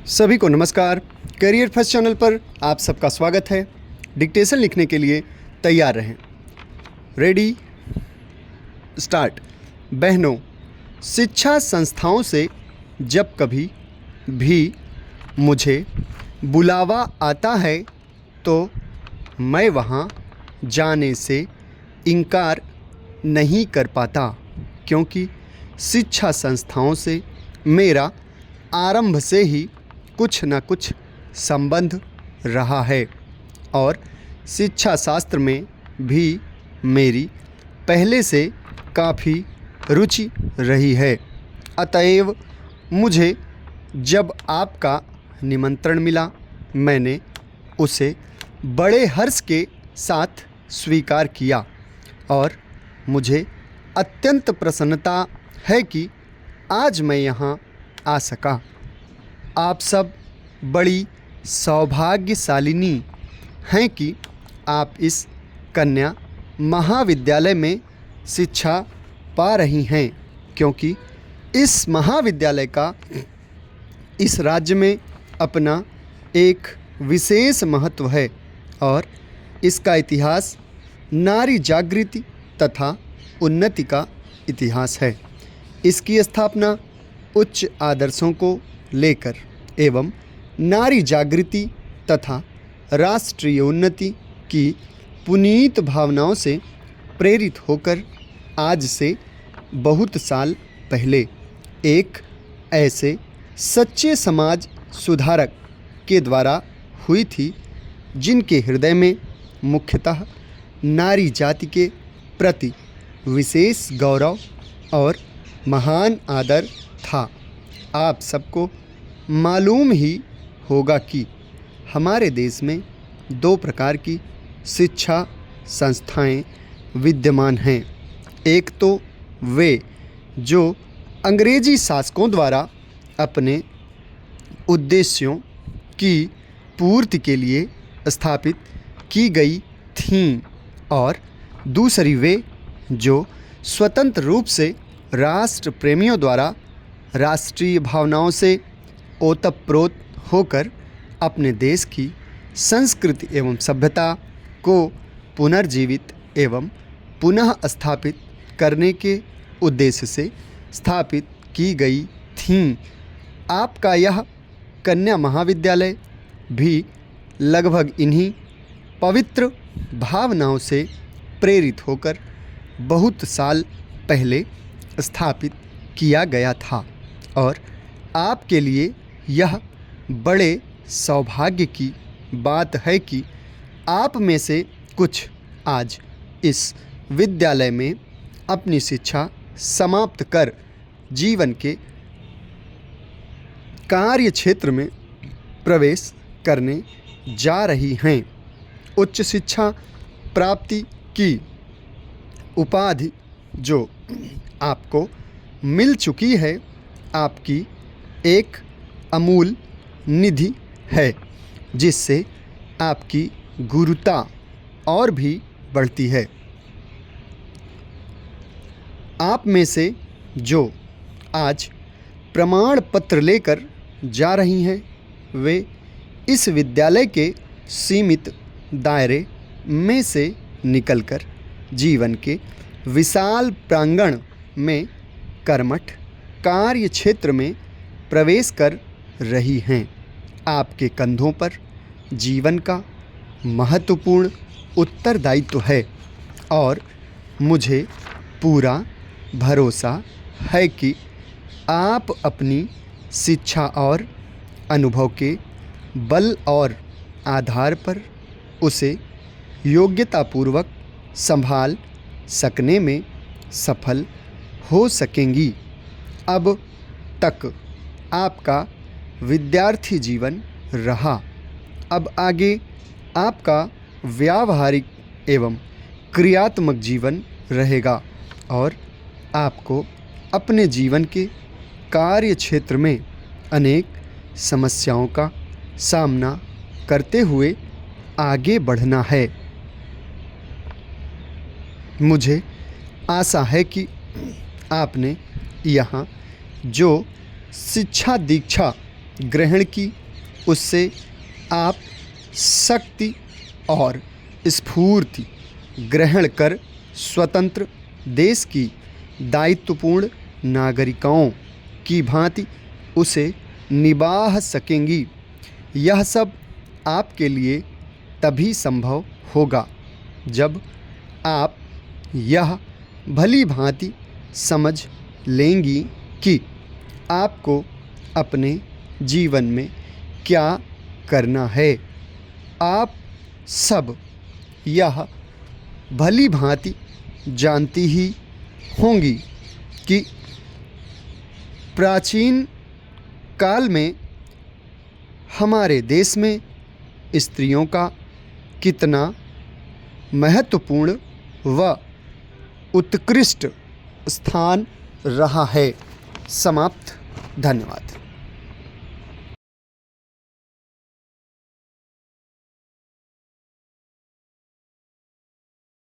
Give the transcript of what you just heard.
सभी को नमस्कार। करियर फर्स्ट चैनल पर आप सबका स्वागत है। डिक्टेशन लिखने के लिए तैयार रहें। Ready start. बहनों, शिक्षा संस्थाओं से जब कभी भी मुझे बुलावा आता है तो मैं वहाँ जाने से इनकार नहीं कर पाता, क्योंकि शिक्षा संस्थाओं से मेरा आरंभ से ही कुछ न कुछ संबंध रहा है और शिक्षा शास्त्र में भी मेरी पहले से काफ़ी रुचि रही है। अतएव मुझे जब आपका निमंत्रण मिला, मैंने उसे बड़े हर्ष के साथ स्वीकार किया और मुझे अत्यंत प्रसन्नता है कि आज मैं यहाँ आ सका। आप सब बड़ी सौभाग्यशालिनी हैं कि आप इस कन्या महाविद्यालय में शिक्षा पा रही हैं, क्योंकि इस महाविद्यालय का इस राज्य में अपना एक विशेष महत्व है और इसका इतिहास नारी जागृति तथा उन्नति का इतिहास है। इसकी स्थापना उच्च आदर्शों को लेकर एवं नारी जागृति तथा राष्ट्रीय उन्नति की पुनीत भावनाओं से प्रेरित होकर आज से बहुत साल पहले एक ऐसे सच्चे समाज सुधारक के द्वारा हुई थी, जिनके हृदय में मुख्यतः नारी जाति के प्रति विशेष गौरव और महान आदर था। आप सबको मालूम ही होगा कि हमारे देश में दो प्रकार की शिक्षा संस्थाएं विद्यमान हैं। एक तो वे जो अंग्रेजी शासकों द्वारा अपने उद्देश्यों की पूर्ति के लिए स्थापित की गई थीं और दूसरी वे जो स्वतंत्र रूप से राष्ट्र प्रेमियों द्वारा राष्ट्रीय भावनाओं से ओतप्रोत होकर अपने देश की संस्कृति एवं सभ्यता को पुनर्जीवित एवं पुनः स्थापित करने के उद्देश्य से स्थापित की गई थीं। आपका यह कन्या महाविद्यालय भी लगभग इन्हीं पवित्र भावनाओं से प्रेरित होकर बहुत साल पहले स्थापित किया गया था और आपके लिए यह बड़े सौभाग्य की बात है कि आप में से कुछ आज इस विद्यालय में अपनी शिक्षा समाप्त कर जीवन के कार्य क्षेत्र में प्रवेश करने जा रही हैं। उच्च शिक्षा प्राप्ति की उपाधि जो आपको मिल चुकी है, आपकी एक अमूल निधि है, जिससे आपकी गुरुता और भी बढ़ती है। आप में से जो आज प्रमाण पत्र लेकर जा रही हैं, वे इस विद्यालय के सीमित दायरे में से निकलकर जीवन के विशाल प्रांगण में कर्मठ कार्य क्षेत्र में प्रवेश कर रही हैं। आपके कंधों पर जीवन का महत्वपूर्ण उत्तरदायित्व है और मुझे पूरा भरोसा है कि आप अपनी शिक्षा और अनुभव के बल और आधार पर उसे योग्यतापूर्वक संभाल सकने में सफल हो सकेंगी। अब तक आपका विद्यार्थी जीवन रहा, अब आगे आपका व्यावहारिक एवं क्रियात्मक जीवन रहेगा और आपको अपने जीवन के कार्य क्षेत्र में अनेक समस्याओं का सामना करते हुए आगे बढ़ना है। मुझे आशा है कि आपने यहाँ जो शिक्षा दीक्षा ग्रहण की, उससे आप शक्ति और स्फूर्ति ग्रहण कर स्वतंत्र देश की दायित्वपूर्ण नागरिकों की भांति उसे निभा सकेंगी। यह सब आपके लिए तभी संभव होगा जब आप यह भली भांति समझ लेंगी कि आपको अपने जीवन में क्या करना है। आप सब यह भली भांति जानती ही होंगी कि प्राचीन काल में हमारे देश में स्त्रियों का कितना महत्वपूर्ण व उत्कृष्ट स्थान रहा है। समाप्त। धन्यवाद।